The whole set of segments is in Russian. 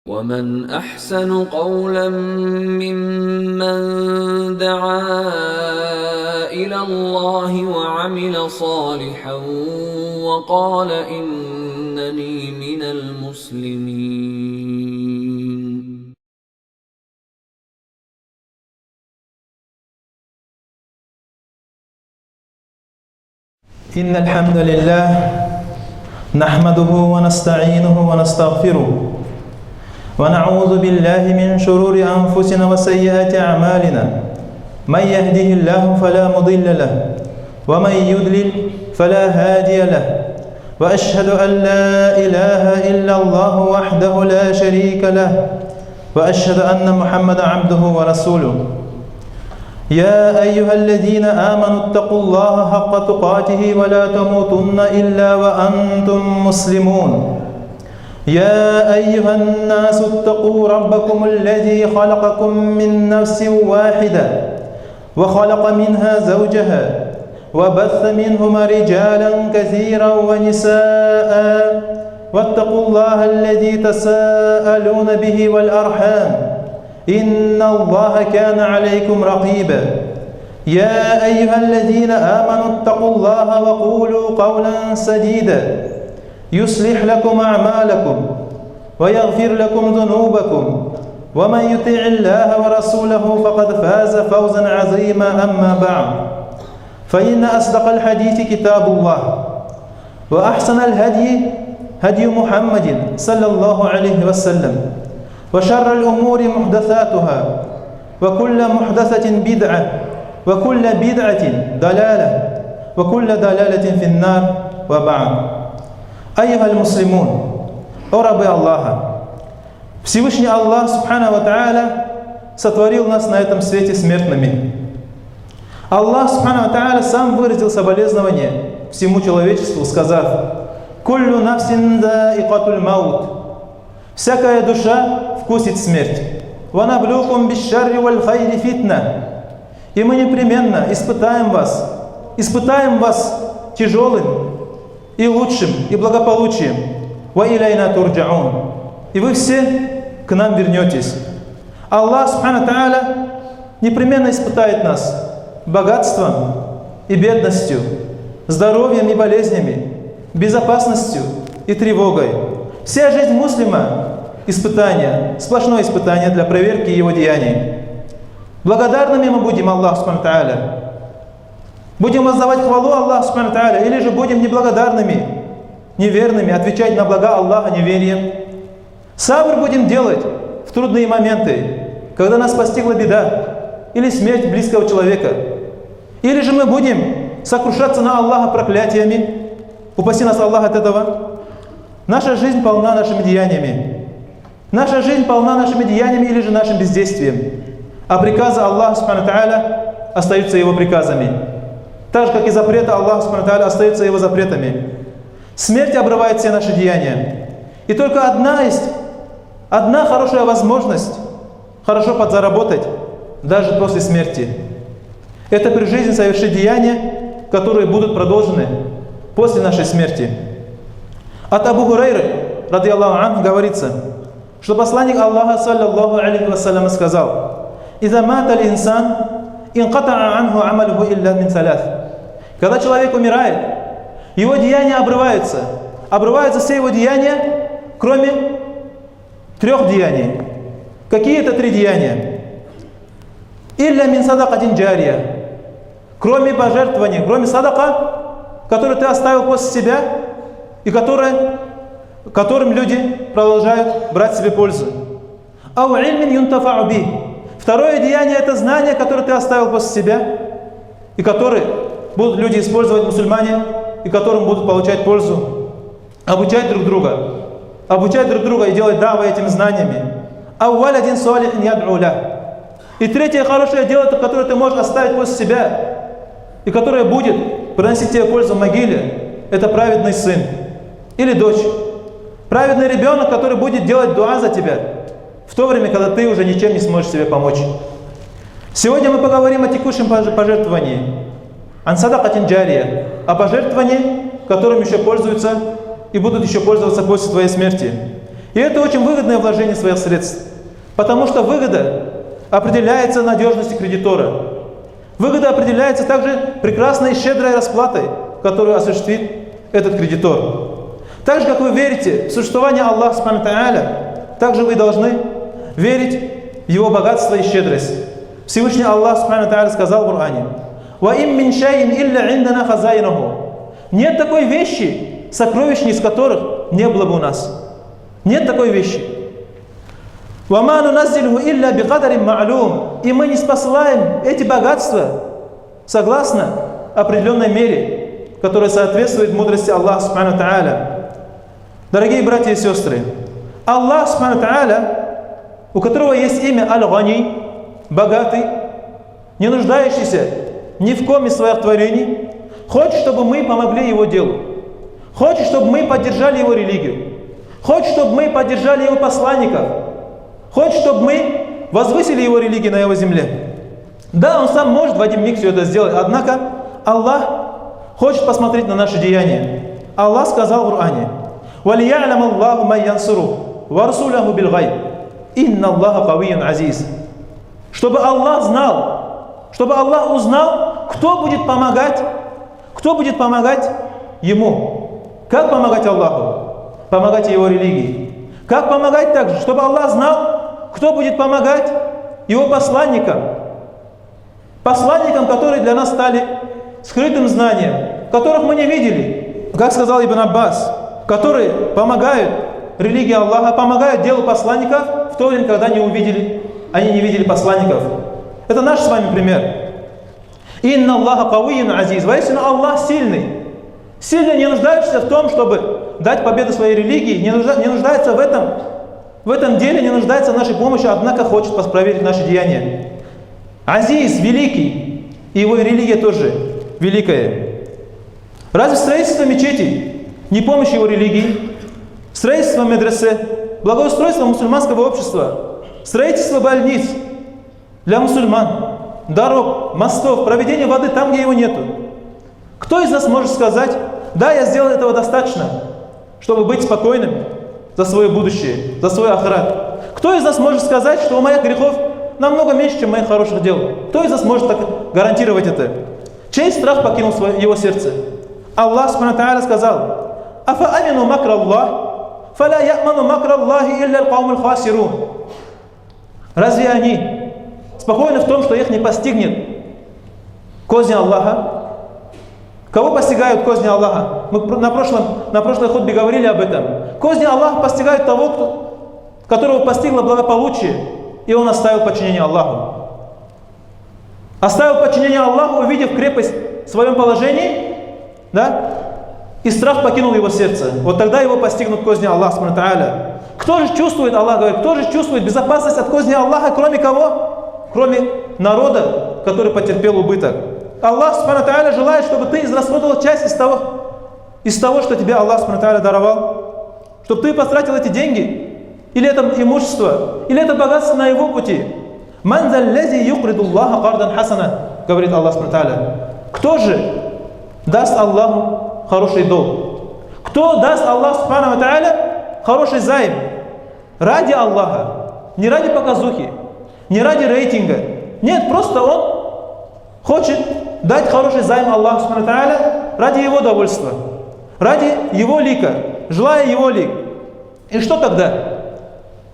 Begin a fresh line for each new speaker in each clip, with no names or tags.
ومن أحسن قولا ممن دعا إلى الله وعمل صالحا وقال إنني من المسلمين.
إن الحمد لله نحمده ونستعينه ونستغفره ونعوذ بالله من شرور أنفسنا وسيئات أعمالنا. من يهده الله فلا مضل له ومن يضلل فلا هادي له. وأشهد أن لا إله إلا الله وحده لا شريك له وأشهد أن محمدا عبده ورسوله. يا أيها الذين آمنوا اتقوا الله حق تقاته ولا تموتن إلا وأنتم مسلمون. يا أيها الناس اتقوا ربكم الذي خلقكم من نفس واحدة وخلق منها زوجها وبث منهما رجالا كثيرا ونساء واتقوا الله الذي تساءلون به والأرحام إن الله كان عليكم رقيبا. يا أيها الذين آمنوا اتقوا الله وقولوا قولا سديدا يصلح لكم أعمالكم ويغفر لكم ذنوبكم ومن يطع الله ورسوله فقد فاز فوزا عظيما. أما بعد فإن أصدق الحديث كتاب الله وأحسن الهدي هدي محمد صلى الله عليه وسلم وشر الأمور محدثاتها وكل محدثة بدعة وكل بدعة ضلالة وكل ضلالة في النار. وبعد. Айюхаль муслимун, о рабы Аллаха, Всевышний Аллах Субхана ва Тааля сотворил нас на этом свете смертными. Аллах Субхана ва Тааля сам выразил соболезнование всему человечеству, сказав: «Куллю нафсин заикатуль маут». Всякая душа вкусит смерть. «Ва наблюкум бишшарри валь хайри фитна». И мы непременно испытаем вас тяжелым и лучшим, и благополучием. «Ва иляйна турджаун». И вы все к нам вернетесь. Аллах Субхана Тааля непременно испытает нас богатством и бедностью, здоровьем и болезнями, безопасностью и тревогой. Вся жизнь муслима – испытание, сплошное испытание для проверки его деяний. Благодарными мы будем Аллаху Субхана Тааля. Будем воздавать хвалу Аллаху Субхана Тааля, или же будем неблагодарными, неверными, отвечать на блага Аллаха неверием. Сабр будем делать в трудные моменты, когда нас постигла беда или смерть близкого человека. Или же мы будем сокрушаться на Аллаха проклятиями. Упаси нас Аллах от этого. Наша жизнь полна нашими деяниями. Наша жизнь полна нашими деяниями или же нашим бездействием. А приказы Аллаха Субхана Тааля остаются его приказами. Так же, как и запреты Аллаха Субхана Тааля остаются его запретами. Смерть обрывает все наши деяния. И только одна хорошая возможность хорошо подзаработать даже после смерти. Это при жизни совершить деяния, которые будут продолжены после нашей смерти. От Абу Хурайры, ради Аллаху анху, говорится, что посланник Аллаха, саллаллаху алейхи вассалям, сказал: «Иза маталь инсан, инкатаа анху амалюху илля мин саляс». Когда человек умирает, его деяния обрываются. Обрываются все его деяния, кроме 3 деяний. Какие это 3 деяния? «Илля мин садакатин джария». Кроме пожертвований, кроме садака, который ты оставил после себя, и которым люди продолжают брать себе пользу. «Ау ильмин юнтафау би». Второе деяние – это знание, которое ты оставил после себя, и которые будут люди использовать, мусульмане, и которым будут получать пользу. Обучать друг друга и делать даву этими знаниями. «Ауаль один салихин яд'уля». И третье хорошее дело, которое ты можешь оставить после себя, и которое будет приносить тебе пользу в могиле, это праведный сын или дочь. Праведный ребенок, который будет делать дуа за тебя в то время, когда ты уже ничем не сможешь себе помочь. Сегодня мы поговорим о текущем пожертвовании. Ан садакатин джария, о пожертвовании, которым еще пользуются и будут еще пользоваться после твоей смерти. И это очень выгодное вложение своих средств. Потому что выгода определяется надежностью кредитора. Выгода определяется также прекрасной и щедрой расплатой, которую осуществит этот кредитор. Так же, как вы верите в существование Аллаха Субхану ва Тааля, также вы должны верить в Его богатство и щедрость. Всевышний Аллах Субхану ва Тааля сказал в Коране: «Ва им мин шайин илля индана хазайнуху». Нет такой вещи, сокровищниц которых не было бы у нас. Нет такой вещи. «Ва ма нуназзилуху илля бикадарин ма'лум». И мы не спасаем эти богатства согласно определенной мере, которая соответствует мудрости Аллаха Субхану ва Тааля. Дорогие братья и сестры, Аллах Субхану ва Тааля, у которого есть имя Аль-Гани, богатый, не нуждающийся ни в ком из своих творений, хочет, чтобы мы помогли Его делу, хочет, чтобы мы поддержали Его религию, хочет, чтобы мы поддержали Его посланников, хочет, чтобы мы возвысили Его религию на Его земле. Да, Он сам может в один миг все это сделать, однако Аллах хочет посмотреть на наши деяния. Аллах сказал в Коране: «Валия'лям Аллаху ман янсуру, ва расуляху бил гайб, инна Аллаха кавийюн азиз». Чтобы Аллах знал, чтобы Аллах узнал, кто будет помогать Ему. Как помогать Аллаху? Помогать Его религии. Как помогать также? Чтобы Аллах знал, кто будет помогать Его посланникам. Посланникам, которые для нас стали скрытым знанием, которых мы не видели. Как сказал Ибн Аббас, которые помогают религии Аллаха, помогают делу посланников в то время, когда они не видели посланников. Это наш с вами пример. «Инна Аллаха кавийюн азиз». Воистину Аллах сильный. Сильный, не нуждаешься в том, чтобы дать победу своей религии, не нуждается в этом деле, не нуждается в нашей помощи, однако хочет проверить наши деяния. Азиз, великий, и его религия тоже великая. Разве строительство мечетей не помощь его религии? Строительство медресе, благоустройство мусульманского общества, строительство больниц для мусульман, дорог, мостов, проведение воды там, где его нету. Кто из нас может сказать: да, я сделал этого достаточно, чтобы быть спокойным за свое будущее, за свой ахират? Кто из нас может сказать, что у моих грехов намного меньше, чем моих хороших дел? Кто из нас может так гарантировать это? Чей страх покинул его сердце? Аллах Субхану ва Тааля сказал: «Афа амину макра Аллах, фаля я'ману макра Аллахи илля аль-каумуль хасирун». Разве они спокойны в том, что их не постигнет козни Аллаха? Кого постигают козни Аллаха? Мы на прошлой хутбе говорили об этом. Козни Аллаха постигают того, которого постигло благополучие, и он оставил подчинение Аллаху. Оставил подчинение Аллаху, увидев крепость в своем положении, да? И страх покинул его сердце. Вот тогда его постигнут козни Аллаха Субхану ва Тааля. Кто же чувствует, Аллах говорит, кто же чувствует безопасность от козни Аллаха, кроме кого? Кроме народа, который потерпел убыток. Аллах Субхану ва Тааля желает, чтобы ты израсходовал часть из того, что тебе Аллах Субхану ва Тааля даровал. Чтобы ты потратил эти деньги, или это имущество, или это богатство на его пути. «Ман заллази юкриду Аллаха кардан хасана», говорит Аллах Субхану ва Тааля. Кто же даст Аллаху хороший долг? Кто даст Аллаху Субхану ва Тааля хороший займ? Ради Аллаха, не ради показухи, не ради рейтинга. Нет, просто он хочет дать хороший займ Аллаху Субхану ва Тааля ради его довольства, ради его лика, желая его лик. И что тогда?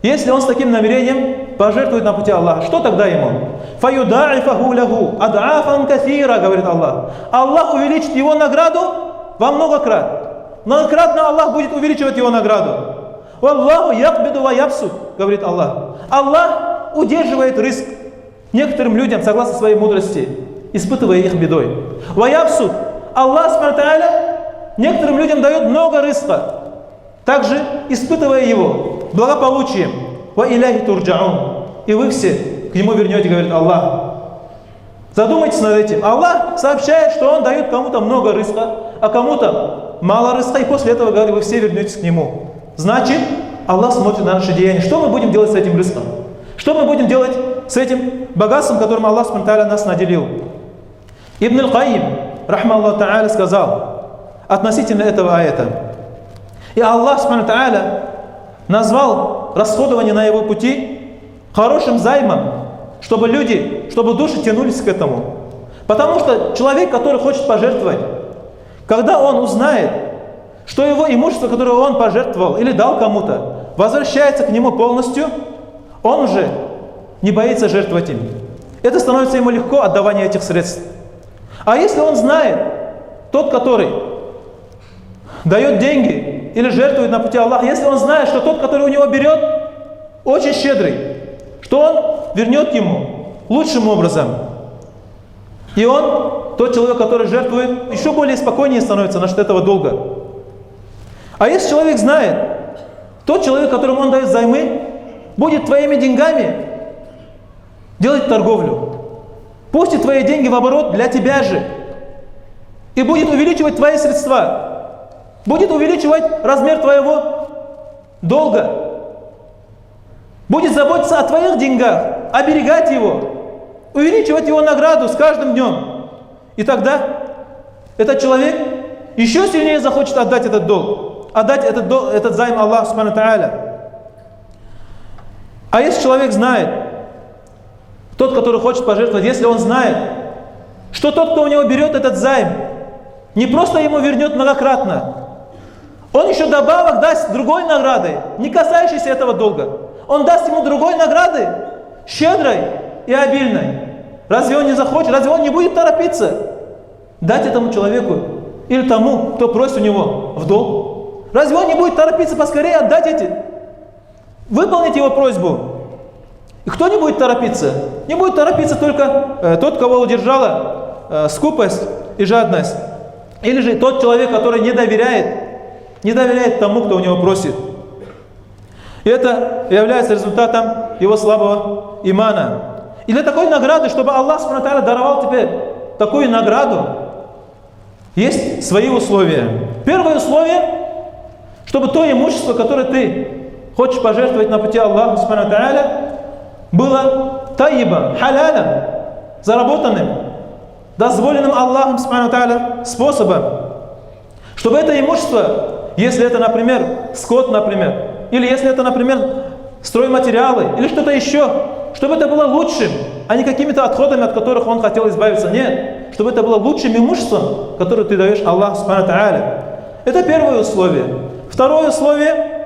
Если он с таким намерением пожертвует на пути Аллаха, что тогда ему? «Фаюда'ифаху лаху ад'афан кафира», говорит Аллах. Аллах увеличит его награду во много крат. Многократно Аллах будет увеличивать его награду. «Валлаху якбиду ва ябсут», говорит Аллах. Аллах удерживает риск некоторым людям, согласно своей мудрости, испытывая их бедой. «Ва ябсут», Аллах Субхану ва Тааля некоторым людям дает много риска, также испытывая его благополучием. «Ва иляхи турджаун», и вы все к нему вернете, говорит Аллах. Задумайтесь над этим. Аллах сообщает, что Он дает кому-то много риска, а кому-то мало риска, и после этого, говорит, вы все вернетесь к Нему. Значит, Аллах смотрит на наши деяния. Что мы будем делать с этим риском? Что мы будем делать с этим богатством, которым Аллах Субхану ва Тааля нас наделил? Ибн Аль-Каим, рахмаллаху та'аля, сказал относительно этого аята: и Аллах Субхану ва Тааля назвал расходование на его пути хорошим займом, чтобы люди, чтобы души тянулись к этому. Потому что человек, который хочет пожертвовать, когда он узнает, что его имущество, которое он пожертвовал или дал кому-то, возвращается к нему полностью, он уже не боится жертвовать им. Это становится ему легко, отдавание этих средств. А если он знает, тот, который дает деньги или жертвует на пути Аллаха, если он знает, что тот, который у него берет, очень щедрый, что он вернет ему лучшим образом, и он, тот человек, который жертвует, еще более спокойнее становится насчет этого долга. А если человек знает, тот человек, которому он дает займы, будет твоими деньгами делать торговлю, пустит твои деньги в оборот для тебя же и будет увеличивать твои средства, будет увеличивать размер твоего долга, будет заботиться о твоих деньгах, оберегать его, увеличивать его награду с каждым днем. И тогда этот человек еще сильнее захочет отдать этот долг, отдать этот займ Аллаху Субхану Тааля. А если человек знает, тот, который хочет пожертвовать, если он знает, что тот, кто у него берет этот займ, не просто ему вернет многократно, он еще добавок даст другой награды, не касающейся этого долга. Он даст ему другой награды, щедрой и обильной. Разве он не захочет, разве он не будет торопиться дать этому человеку или тому, кто просит у него в долг? Разве он не будет торопиться поскорее отдать выполнить его просьбу? И кто не будет торопиться? Не будет торопиться только тот, кого удержала скупость и жадность. Или же тот человек, который не доверяет тому, кто у него просит. И это является результатом его слабого имана. И для такой награды, чтобы Аллах Субхану ва Тааля даровал тебе такую награду, есть свои условия. Первое условие, чтобы то имущество, которое ты хочешь пожертвовать на пути Аллаха Субхану ва Тааля, было таибом, халялем, заработанным, дозволенным Аллахом Субхану ва Тааля способом. Чтобы это имущество, если это, например, скот, например, или если это, например, стройматериалы, или что-то еще, чтобы это было лучшим, а не какими-то отходами, от которых он хотел избавиться. Нет, чтобы это было лучшим имуществом, которое ты даешь Аллаху Субхану ва Тааля. Это первое условие. Второе условие,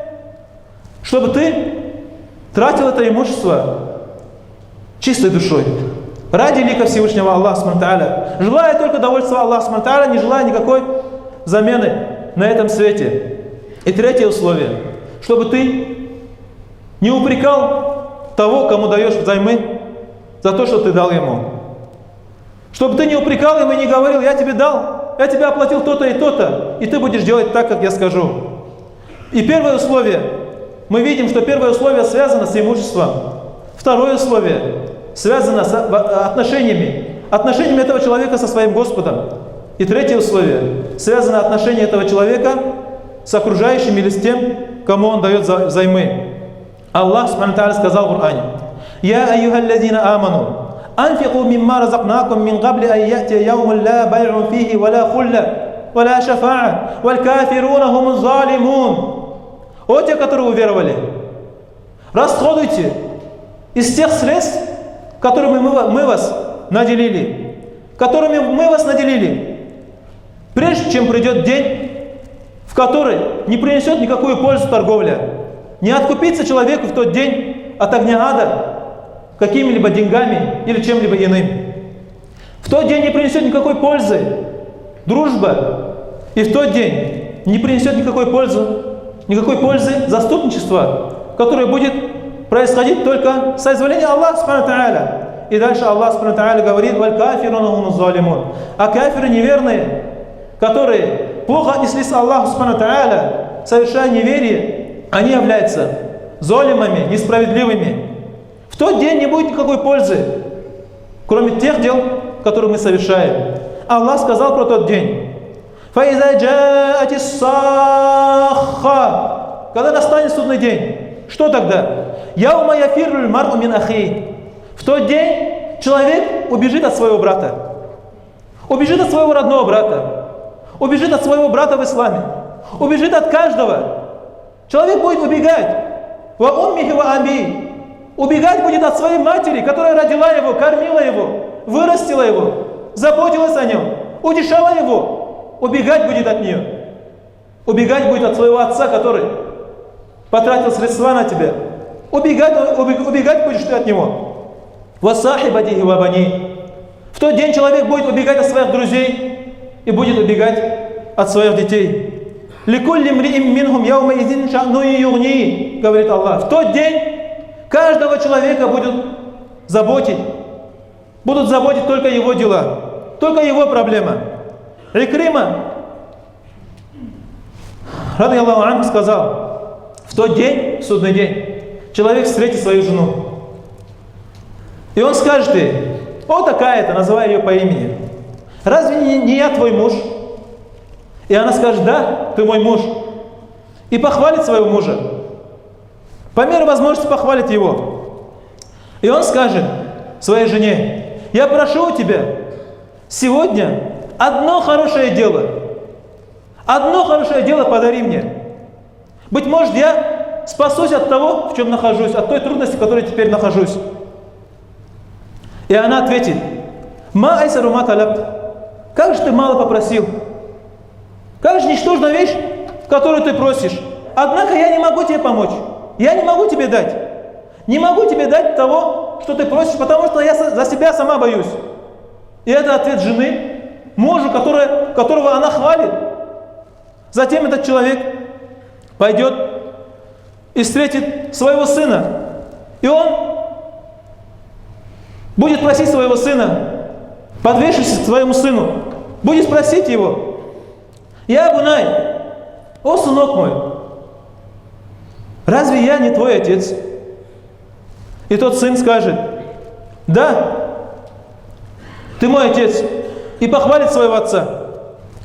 чтобы ты тратил это имущество чистой душой, ради лика Всевышнего Аллаха Субхану ва Тааля, желая только довольства Аллаха Субхану ва Тааля, не желая никакой замены на этом свете. И третье условие, чтобы ты не упрекал того, кому даешь взаймы, за то, что ты дал ему. Чтобы ты не упрекал ему и не говорил: я тебе дал, я тебе оплатил то-то и то-то, и ты будешь делать так, как я скажу. И первое условие, мы видим, что первое условие связано с имуществом. Второе условие связано с отношениями этого человека со своим Господом. И третье условие связано отношение этого человека с окружающими или с тем, кому он дает взаймы. Аллах Субхану ва Тааля сказал в Коране: «Я айюхаллазина аману, анфику мимма разакнакум мин габли ан я'тия яумун ла бай'ун фихи ва ла хулля, ва ла шафа'a, валь кафируна хумуз залимун». О те, которые уверовали, расходуйте из тех средств, которыми мы вас наделили, прежде чем придет день, в который не принесет никакую пользу торговля. Не откупится человеку в тот день от огня ада какими-либо деньгами или чем-либо иным. В тот день не принесет никакой пользы дружба, и в тот день не принесет никакой пользы заступничество, которое будет происходить только с соизволения Аллаха Субхану ва Тааля. И дальше Аллах Субхану ва Тааля говорит: «Валь кафируна хумуз залимун». А кафиры неверные, которые плохо отнеслись к Аллаху Субхану ва Тааля, совершая неверие, они являются залимами, несправедливыми. В тот день не будет никакой пользы, кроме тех дел, которые мы совершаем. Аллах сказал про тот день: «Фаиза джаати сахха». Когда настанет судный день, что тогда? «Яума яфирруль мар'у мин ахи». В тот день человек убежит от своего брата, убежит от своего родного брата, убежит от своего брата в исламе, убежит от каждого. Человек будет убегать. Ва уммихи ва аби. Убегать будет от своей матери, которая родила его, кормила его, вырастила его, заботилась о нем, утешала его. Убегать будет от нее. Убегать будет от своего отца, который потратил средства на тебя. Убегать будешь ты от него. Ва сахибатихи ва бани. В тот день человек будет убегать от своих друзей и будет убегать от своих детей. Ликулли мриим минхум яума идин ша'ну югни, говорит Аллах. В тот день каждого человека будут заботить только его дела, только его проблема. Икрима, ради Аллаху анху, сказал: в тот день, в судный день, человек встретит свою жену. И он скажет ей: о, такая-то, называя ее по имени, разве не я твой муж? И она скажет: да, ты мой муж. И похвалит своего мужа. По мере возможности похвалит его. И он скажет своей жене: я прошу у тебя сегодня одно хорошее дело. Одно хорошее дело подари мне. Быть может, я спасусь от того, в чем нахожусь, от той трудности, в которой теперь нахожусь. И она ответит: ма айсару ма талабт. Как же ты мало попросил? Как же ничтожная вещь, которую ты просишь? Однако я не могу тебе помочь. Я не могу тебе дать. Не могу тебе дать того, что ты просишь, потому что я за себя сама боюсь. И это ответ жены мужу, которого она хвалит. Затем этот человек пойдет и встретит своего сына. И он будет просить своего сына, подвешившись к своему сыну, будет просить его: я Бунай, о сынок мой, разве я не твой отец? И тот сын скажет: да, ты мой отец, и похвалит своего отца.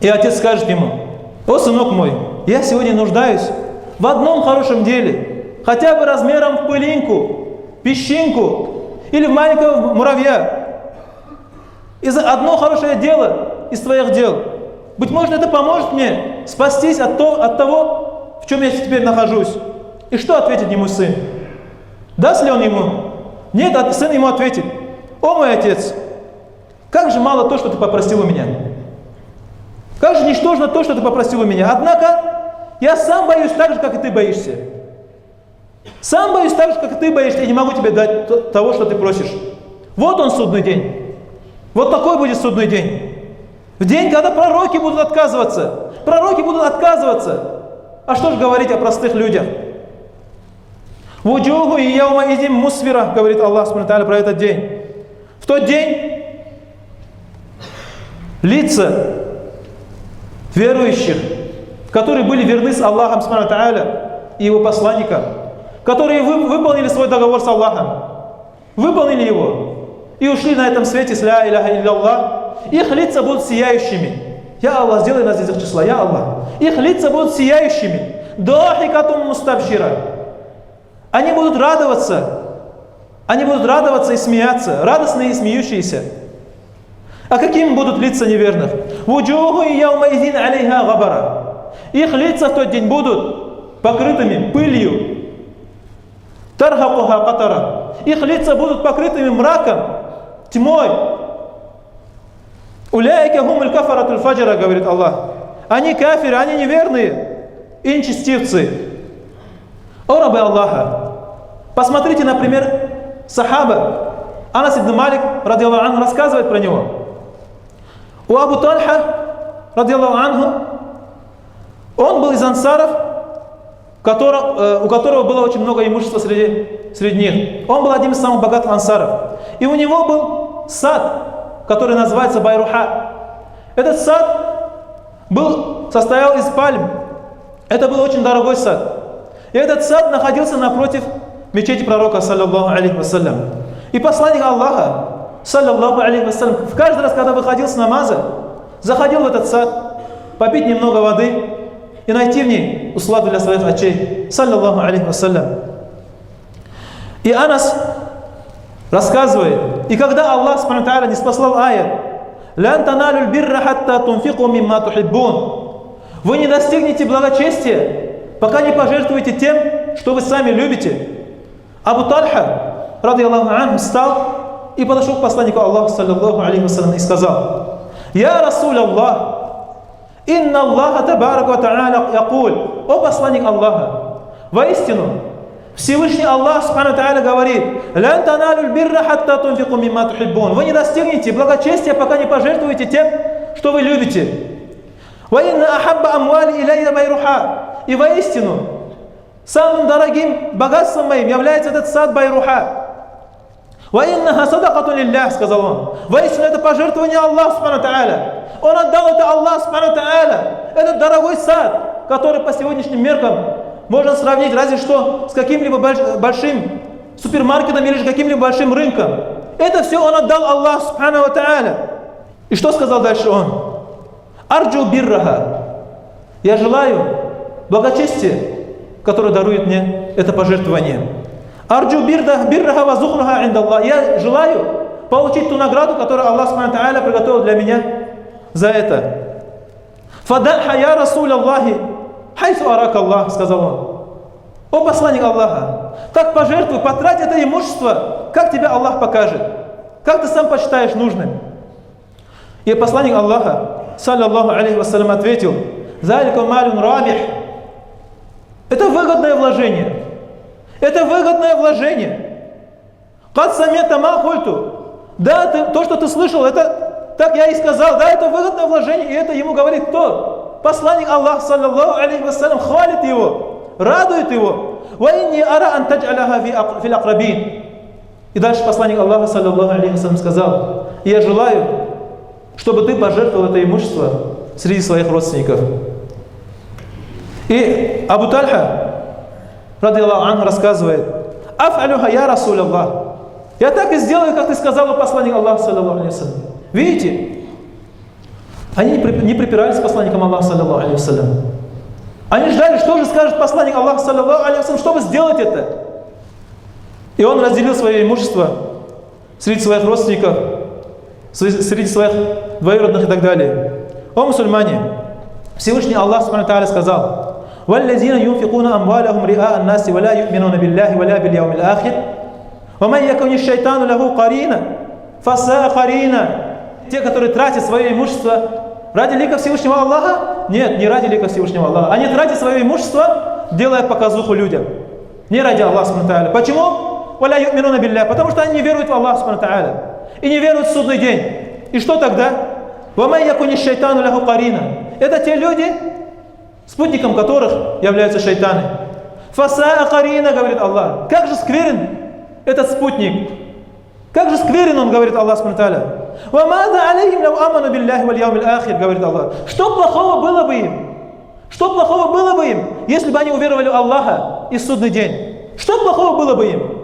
И отец скажет ему: о сынок мой, я сегодня нуждаюсь в одном хорошем деле, хотя бы размером в пылинку, песчинку или в маленького муравья. Одно хорошее дело из твоих дел. Быть может, это поможет мне спастись от того, в чем я теперь нахожусь. И что ответит ему сын? Даст ли он ему? Нет, сын ему ответит: о мой отец, как же мало то, что ты попросил у меня. Как же ничтожно то, что ты попросил у меня. Однако я сам боюсь так же, как и ты боишься. Сам боюсь так же, как и ты боишься, и не могу тебе дать того, что ты просишь. Вот он, судный день. Вот такой будет судный день. В день, когда пророки будут отказываться. Пророки будут отказываться. А что же говорить о простых людях? «Вуджуху и яума изим мусфира», говорит Аллах субхану ва тааля про этот день. В тот день лица верующих, которые были верны с Аллахом субхану ва тааля и его посланником, которые выполнили свой договор с Аллахом, выполнили его и ушли на этом свете с ля иляха илляллах, их лица будут сияющими. Я Аллах, сделай нас из их числа, я Аллах. Их лица будут сияющими. Дахикатум мустабшира. Они будут радоваться и смеяться, радостные и смеющиеся. А какими будут лица неверных? Вуджуху яумаизин алейха габара. Их лица в тот день будут покрытыми пылью. Тархакуха катара. Их лица будут покрытыми мраком, тьмой. Уляйка хумуль кафаратуль фаджара, говорит Аллах. Они кафиры, они неверные и нечестивцы. О рабы Аллаха, посмотрите, например, сахаба Анас ибн Малик, ради Аллаху анху, рассказывает про него. У Абу Тальха, ради Аллаху анху, он был из ансаров, у которого было очень много имущества среди них. Он был одним из самых богатых ансаров. И у него был сад, который называется Байруха. Этот сад состоял из пальм. Это был очень дорогой сад. И этот сад находился напротив мечети пророка, саллаллаху алейхи вассалям. И посланник Аллаха, саллаллаху алейхи вассалям, в каждый раз, когда выходил с намаза, заходил в этот сад, попить немного воды и найти в ней усладу для своих очей, саллаллаху алейхи вассалям. И Анас рассказывает, и когда Аллах субхану ва тааля не спаслал аят: «Лян таналюль бирра хатта тунфику мимма тухиббун». Вы не достигнете благочестия, пока не пожертвуете тем, что вы сами любите. Абу Тальха, ради Аллаху анху, встал и подошел к посланнику Аллаха, саллаллаху алейхи вассалям, и сказал: «Я Расул Аллах, инна Аллаха табарак ва та'аля якуль». О посланник Аллаха, воистину, Всевышний Аллах субхану та'аля говорит: «Лян таналю льбирра хатта тунфику мимма тухиббун». Вы не достигнете благочестия, пока не пожертвуете тем, что вы любите. «Ва инна ахабба амвали иляйя байруха». И воистину, самым дорогим богатством моим является этот сад Байруха. «Ва иннаха садакатун лиллях», сказал он. Воистину, это пожертвование Аллаха субхану та'аля. Он отдал это Аллаху субхану та'аля. Этот дорогой сад, который по сегодняшним меркам можно сравнить разве что с каким-либо большим супермаркетом или же каким-либо большим рынком. Это все он отдал Аллаху субхану та'аля. И что сказал дальше он? «Арджу бирраха». Я желаю благочестия, которое дарует мне это пожертвование. «Арджу бирраха ва зухруха индаллах». Я желаю получить ту награду, которую Аллах субхану та'аля приготовил для меня за это. «Фадаха я Расул Аллахи хайсу арак Аллах», сказал он. О посланник Аллаха, так пожертвуй, потрать это имущество, как тебя Аллах покажет, как ты сам посчитаешь нужным. И посланник Аллаха, саллаллаху алейхи вассалям, ответил: «Залика малюн рабих». Это выгодное вложение. Это выгодное вложение. «Кад самета ма хульту». Да, то, что ты слышал, это так я и сказал. Да, это выгодное вложение. И это ему говорит кто? Посланник Аллаха, саллаллаху алейхи вассалям, хвалит его, радует его. «Ва инни ара ан тадж'аляха фил акрабин». И дальше посланник Аллаха, саллаллаху алейхи вассалям, сказал: «Я желаю, чтобы ты пожертвовал это имущество среди своих родственников». И Абу Тальха, ради Аллаху анху, рассказывает: «Аф'алюха я Расул Аллах». Я так и сделаю, как ты сказал, посланник Аллаха, саллаллаху алейхи вассалям. Видите, они не припирались с посланником Аллаха, саллаллаху алейхи вассалям. Они ждали, что же скажет посланник Аллаха, саллаллаху алейхи вассалям, чтобы сделать это. И он разделил свое имущество среди своих родственников, среди своих двоюродных и так далее. О мусульмане, Всевышний Аллах субхану та'аля сказал: «Валлазина юнфикуна амвалахум риа аннаси ва ла ю'минуна биллахи ва ла бил яумил ахир, ва ман якуни шайтану лаху карина, фасаа карина». Те, которые тратят свое имущество ради лика Всевышнего Аллаха? Нет, не ради лика Всевышнего Аллаха. Они тратят свое имущество, делая показуху людям. Не ради Аллаха субхану та'аля. Почему? «Ва ла ю'минуна биллахи». Потому что они не веруют в Аллаха субхану та'аля. И не веруют в судный день. И что тогда? «Ва ман якуни шайтану лаху карина». Это те люди, спутником которых являются шайтаны. «Фасаа карина», говорит Аллах. Как же скверен этот спутник. Как же скверен он, говорит Аллах субхану та'аля. «Ва маза алейхим лау аману биллахи валь яумил ахир», говорит Аллах. Что плохого было бы им? Что плохого было бы им, если бы они уверовали в Аллаха и в судный день? Что плохого было бы им?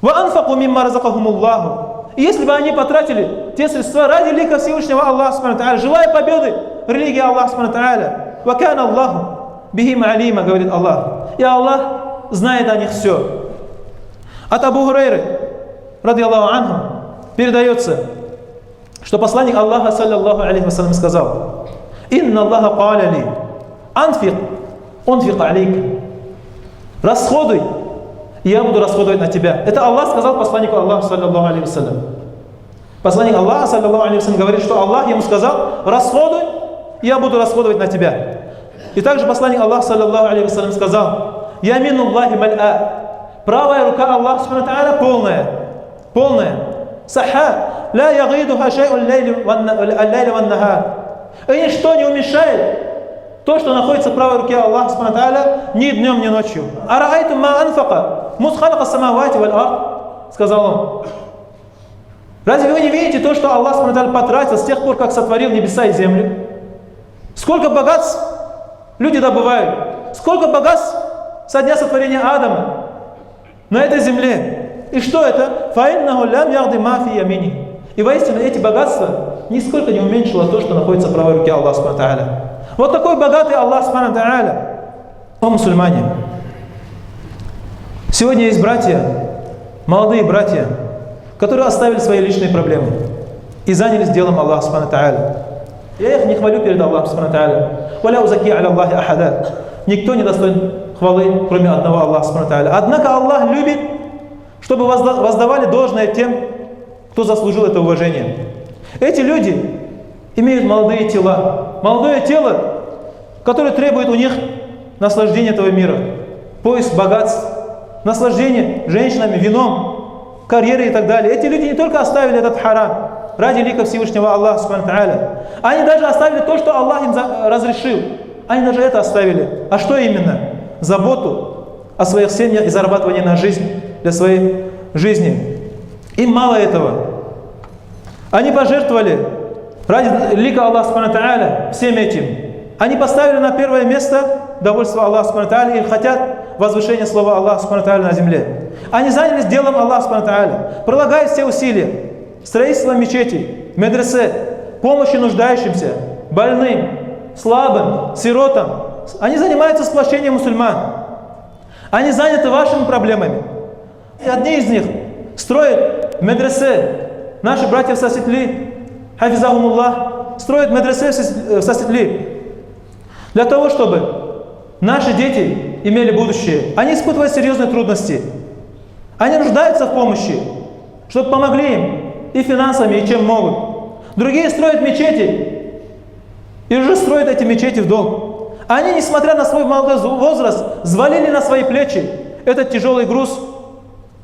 «Ва анфаку мимма разакахумуллаху». И если бы они потратили те средства ради лика Всевышнего Аллаха субхану та'аля, желая победы религии Аллаха субхану та'аля, «Ва кана Аллаху бихим алима», говорит Аллах. И Аллах знает о них все. От Абу Хурайры, ради Аллаху анху, передается, что посланник Аллаха, саллаллаху алейхи вассалям, сказал: «Инна Аллаха каля ли анфик унфик алейк». Расходуй, и я буду расходовать на тебя. Это Аллах сказал посланнику Аллаха, саллаллаху алейхи вассалям. Посланник Аллаха, саллаллаху алейхи вассалям, говорит, что Аллах ему сказал: расходуй, и я буду расходовать на тебя. И также посланник Аллаха, саллаллаху алейхи вассалям, сказал: «Яминуллахи маль'a». Правая рука Аллаха субхану та'аля полная. «Саха ла ягидуха шай'ун аллайли ван нахар». И ничто не уменьшает то, что находится в правой руке Аллаха субхану та'аля ни днем, ни ночью. «Араайтум ма анфака мус халака самавати валь ард», сказал он. Разве вы не видите то, что Аллах субхану та'аля потратил с тех пор, как сотворил небеса и землю? Сколько богатств люди добывают, сколько богатств со дня сотворения Адама на этой земле. И что это? «Фаиннаху лям ягди мафи ямини». И воистину эти богатства нисколько не уменьшило то, что находится в правой руке Аллаха субхану та'аля. Вот такой богатый Аллах субхану та'аля. О мусульмане, сегодня есть братья, молодые братья, которые оставили свои личные проблемы и занялись делом Аллаха субхану та'аля. Я их не хвалю перед Аллахом субхану та'аля. «Валя узаки аля Аллахи ахада». Никто не достоин хвалы, кроме одного Аллаха субхану ва тааля. Однако Аллах любит, чтобы воздавали должное тем, кто заслужил это уважение. Эти люди имеют молодые тела. Молодое тело, которое требует у них наслаждения этого мира. Поиск богатств, наслаждение женщинами, вином, карьерой и так далее. Эти люди не только оставили этот харам ради лика Всевышнего Аллаха субхану ва тааля. Они даже оставили то, что Аллах им разрешил. Они даже это оставили. А что именно? Заботу о своих семьях и зарабатывание на жизнь для своей жизни. Им мало этого. Они пожертвовали ради лика Аллаха субхану ва тааля всем этим. Они поставили на первое место довольство Аллаха субхану ва тааля и хотят возвышения слова Аллаха субхану ва тааля на земле. Они занялись делом Аллаха субхану ва тааля, прилагая все усилия. Строительство мечетей, медресе, помощи нуждающимся, больным, слабым, сиротам. Они занимаются сплощением мусульман. Они заняты вашими проблемами. И одни из них строят медресе. Наши братья в Саситли, хафизахумуллах, строят медресе в Саситли. Для того, чтобы наши дети имели будущее. Они испытывают серьезные трудности. Они нуждаются в помощи, чтобы помогли им и финансами, и чем могут. Другие строят мечети и уже строят эти мечети в долг. Они, несмотря на свой молодой возраст, взвалили на свои плечи этот тяжелый груз,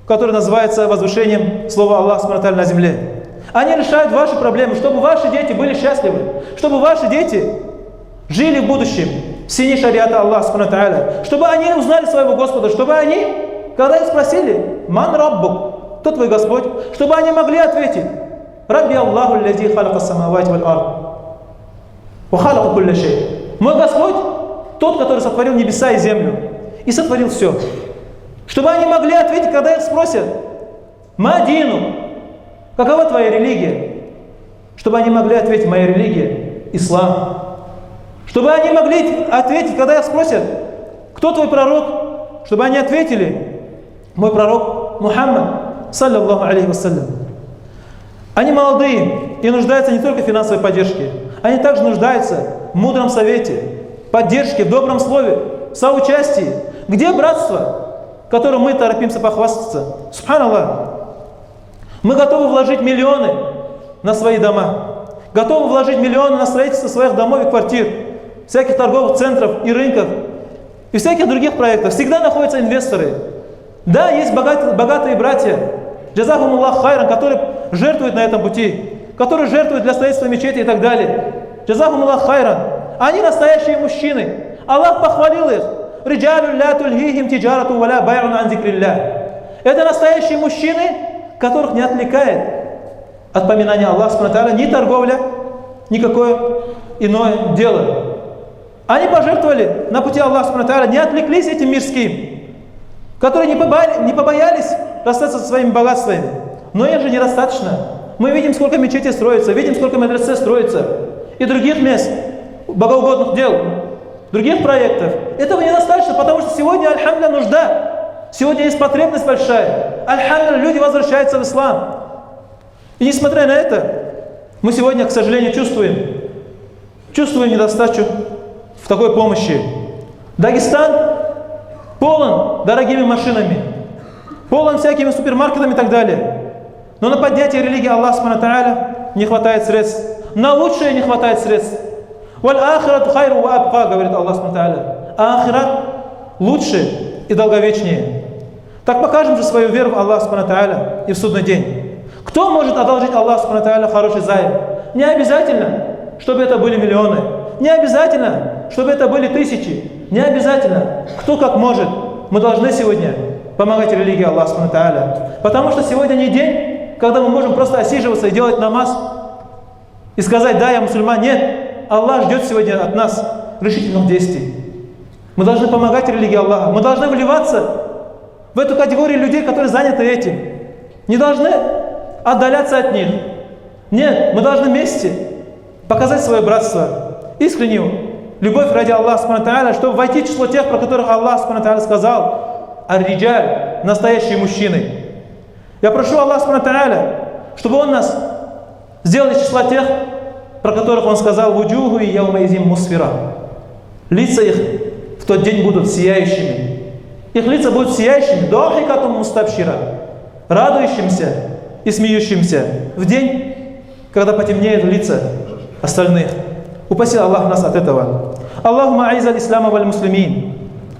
который называется возвышением слова Аллаха субхану ва тааля на земле. Они решают ваши проблемы, чтобы ваши дети были счастливы, чтобы ваши дети жили в будущем в сине шариата Аллаха субхану ва тааля, чтобы они узнали своего Господа, чтобы они, когда их спросили, «Ман раббук?» Кто твой Господь? Чтобы они могли ответить, «Рабби Аллаху аллази халака самавати валь ард, ва халака кулля шей». Мой Господь, тот, который сотворил небеса и землю, и сотворил все. Чтобы они могли ответить, когда их спросят, «Ма дину?» Какова твоя религия? Чтобы они могли ответить, «Моя религия – ислам». Чтобы они могли ответить, когда их спросят, «Кто твой пророк?» Чтобы они ответили, «Мой пророк Мухаммад, саллаллаху алейхи вассалям». Они молодые и нуждаются не только в финансовой поддержке, они также нуждаются в мудром совете, поддержке, в добром слове, в соучастии. Где братство, которым мы торопимся похвастаться? Субханаллах. Мы готовы вложить миллионы на свои дома, готовы вложить миллионы на строительство своих домов и квартир, всяких торговых центров и рынков, и всяких других проектов. Всегда находятся инвесторы. Да, есть богатые братья, джазахумуллах хайран, которые жертвуют на этом пути, которые жертвуют для строительства мечети и так далее. Джазахумуллах хайран. Они настоящие мужчины. Аллах похвалил их. Риджалю ля тульхихим тиджарату валя байрун ан зикрилля. Это настоящие мужчины, которых не отвлекает от поминания Аллаха субхану ва тааля ни торговля, никакое иное дело. Они пожертвовали на пути Аллаха субхану ва тааля, не отвлеклись этим мирским, которые не побоялись расстаться со своими богатствами. Но их же недостаточно. Мы видим, сколько мечетей строится, видим, сколько медресе строится, и других мест, богоугодных дел, других проектов. Этого недостаточно, потому что сегодня, альхамдулилля, нужда. Сегодня есть потребность большая. Альхамдулилля, люди возвращаются в ислам. И несмотря на это, мы сегодня, к сожалению, чувствуем недостачу в такой помощи. Дагестан полон дорогими машинами, полон всякими супермаркетами и так далее. Но на поднятие религии Аллаха субхану ва тааля не хватает средств. На лучшее не хватает средств. «Валь ахирату хайру ва абка», говорит Аллах субхану ва тааля. А ахират лучше и долговечнее. Так покажем же свою веру в Аллаха субхану ва тааля и в судный день. Кто может одолжить Аллаху субхану ва тааля хороший займ? Не обязательно, чтобы это были миллионы. Не обязательно, чтобы это были тысячи. Не обязательно. Кто как может. Мы должны сегодня помогать религии Аллаха субхану ва тааля. Потому что сегодня не день, когда мы можем просто осиживаться и делать намаз и сказать: да, я мусульман. Нет. Аллах ждет сегодня от нас решительных действий. Мы должны помогать религии Аллаха. Мы должны вливаться в эту категорию людей, которые заняты этим. Не должны отдаляться от них. Нет, мы должны вместе показать свое братство, искреннюю любовь ради Аллаха субхану ва тааля, чтобы войти в число тех, про которых Аллах субхану ва тааля сказал: ар-риджаль, настоящие мужчины. Я прошу Аллаха субхану ва тааля, чтобы Он нас сделал из числа тех, про которых Он сказал: вуджуху яума изим мусфира. Лица их в тот день будут сияющими. Их лица будут сияющими, дохикатум мустабшира, радующимся и смеющимся в день, когда потемнеют лица остальных. Упаси Аллах нас от этого. Аллахумма а'изз аль-ислама валь-муслимин.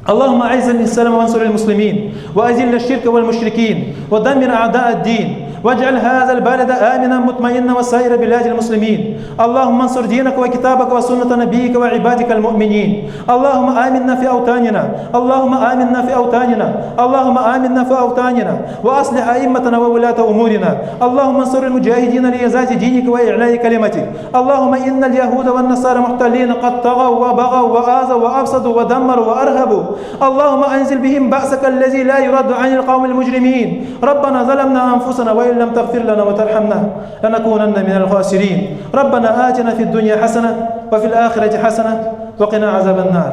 اللهم أعز الإسلام وانصر المسلمين وأذل الشرك والمشركين ودمر أعداء الدين واجعل هذا البلد آمنا مطمئنا وسائر بلاد المسلمين. اللهم انصر دينك وكتابك وسنة نبيك وعبادك المؤمنين. اللهم آمنا في أوطاننا، اللهم آمنا في أوطاننا، اللهم آمنا في أوطاننا وأصلح أئمتنا وولاة أمورنا. اللهم انصر المجاهدين لإعزاز دينك وإعلاء كلمتك. اللهم إن اليهود والنصارى محتلين قد طغوا وبغوا وآذوا وأفسدوا ودمروا وأرهبوا. اللهم أنزل بهم بأسك الذي لا يرد عن القوم المجرمين. ربنا ظلمنا أنفسنا وإن لم تغفر لنا وترحمنا لنكونن من الخاسرين. ربنا آتنا في الدنيا حسنة وفي الآخرة حسنة وقنا عذاب النار.